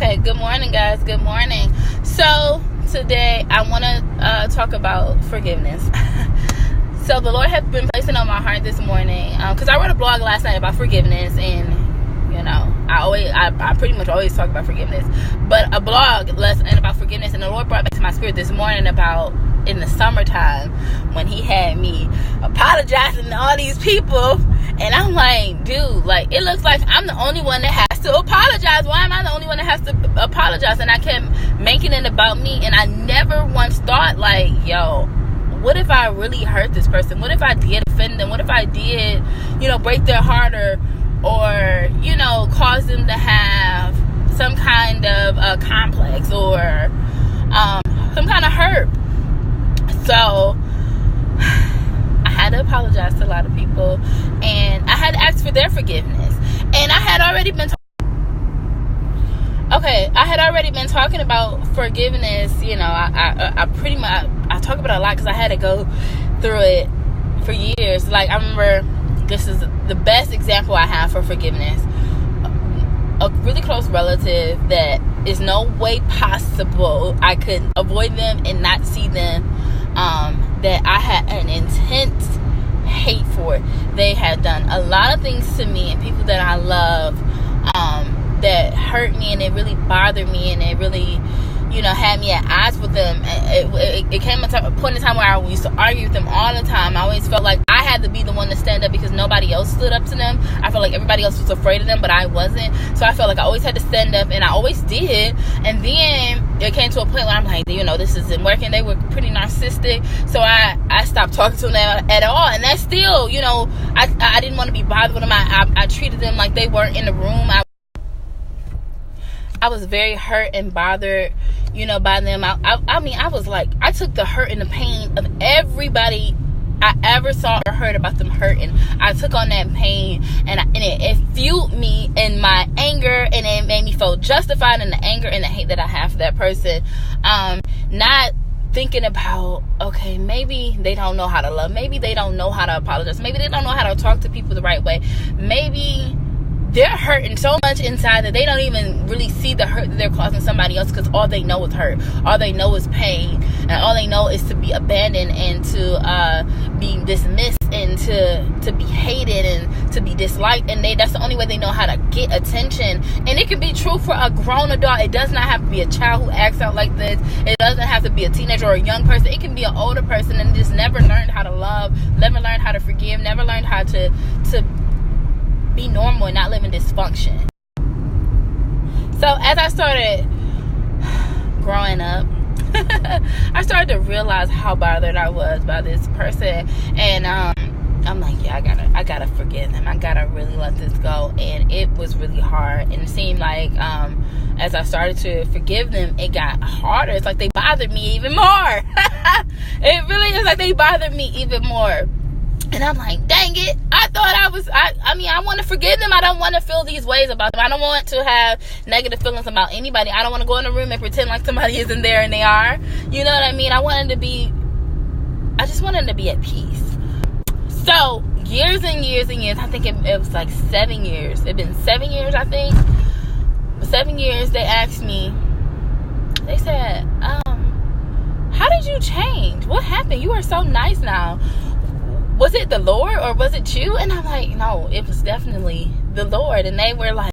Okay, good morning, guys. Good morning. So today I want to talk about forgiveness. So the Lord had been placing on my heart this morning because I wrote a blog last night about forgiveness, and I pretty much always talk about forgiveness, but a blog lesson about forgiveness, and the Lord brought back to my spirit this morning about in the summertime when He had me apologizing to all these people, and I'm like, dude, like, it looks like I'm the only one that has to apologize. Why am I the only one that has to apologize? And I kept making it about me, and I never once thought, like, yo, what if I really hurt this person? What if I did offend them? What if I did, break their heart or cause them to have some kind of complex or some kind of hurt? So I had to apologize to a lot of people, and I had to ask for their forgiveness. And I had already been talking about forgiveness. I pretty much I talk about it a lot because I had to go through it for years. Like, I remember, this is the best example I have for forgiveness. A really close relative that is no way possible I could avoid them and not see them, that I had an intense hate for. They had done a lot of things to me and people that I love, that hurt me, and it really bothered me, and it really had me at odds with them. It came a point in time where I used to argue with them all the time. I always felt like I had to be the one to stand up because nobody else stood up to them. I felt like everybody else was afraid of them, but I wasn't. So I felt like I always had to stand up, and I always did. And then it came to a point where I'm like, this isn't working. They were pretty narcissistic, so I stopped talking to them at all. And that's still, I didn't want to be bothered with them. I treated them like they weren't in the room. I was very hurt and bothered, by them. I was like, I took the hurt and the pain of everybody I ever saw or heard about them hurting. I took on that pain, and it fueled me in my anger, and it made me feel justified in the anger and the hate that I have for that person. Not thinking about, okay, maybe they don't know how to love. Maybe they don't know how to apologize. Maybe they don't know how to talk to people the right way. Maybe they're hurting so much inside that they don't even really see the hurt that they're causing somebody else, because all they know is hurt. All they know is pain. And all they know is to be abandoned and to be dismissed and to be hated and to be disliked. And that's the only way they know how to get attention. And it can be true for a grown adult. It does not have to be a child who acts out like this. It doesn't have to be a teenager or a young person. It can be an older person and just never learned how to love, never learned how to forgive, never learned how to be normal and not live in dysfunction. So as I started growing up, I started to realize how bothered I was by this person, and I'm like, yeah, I gotta forgive them. I gotta really let this go. And it was really hard, and it seemed like as I started to forgive them, it got harder. It's like they bothered me even more. It really is like they bothered me even more. And I'm like, dang it, I thought I want to forgive them. I don't want to feel these ways about them. I don't want to have negative feelings about anybody. I don't want to go in a room and pretend like somebody isn't there and they are. You know what I mean? I just wanted to be at peace. So, years and years and years, I think it was like 7 years. It's been 7 years, I think. 7 years, they asked me, they said, how did you change? What happened? You are so nice now. Was it the Lord or was it you? And I'm like, no, it was definitely the Lord. And they were like,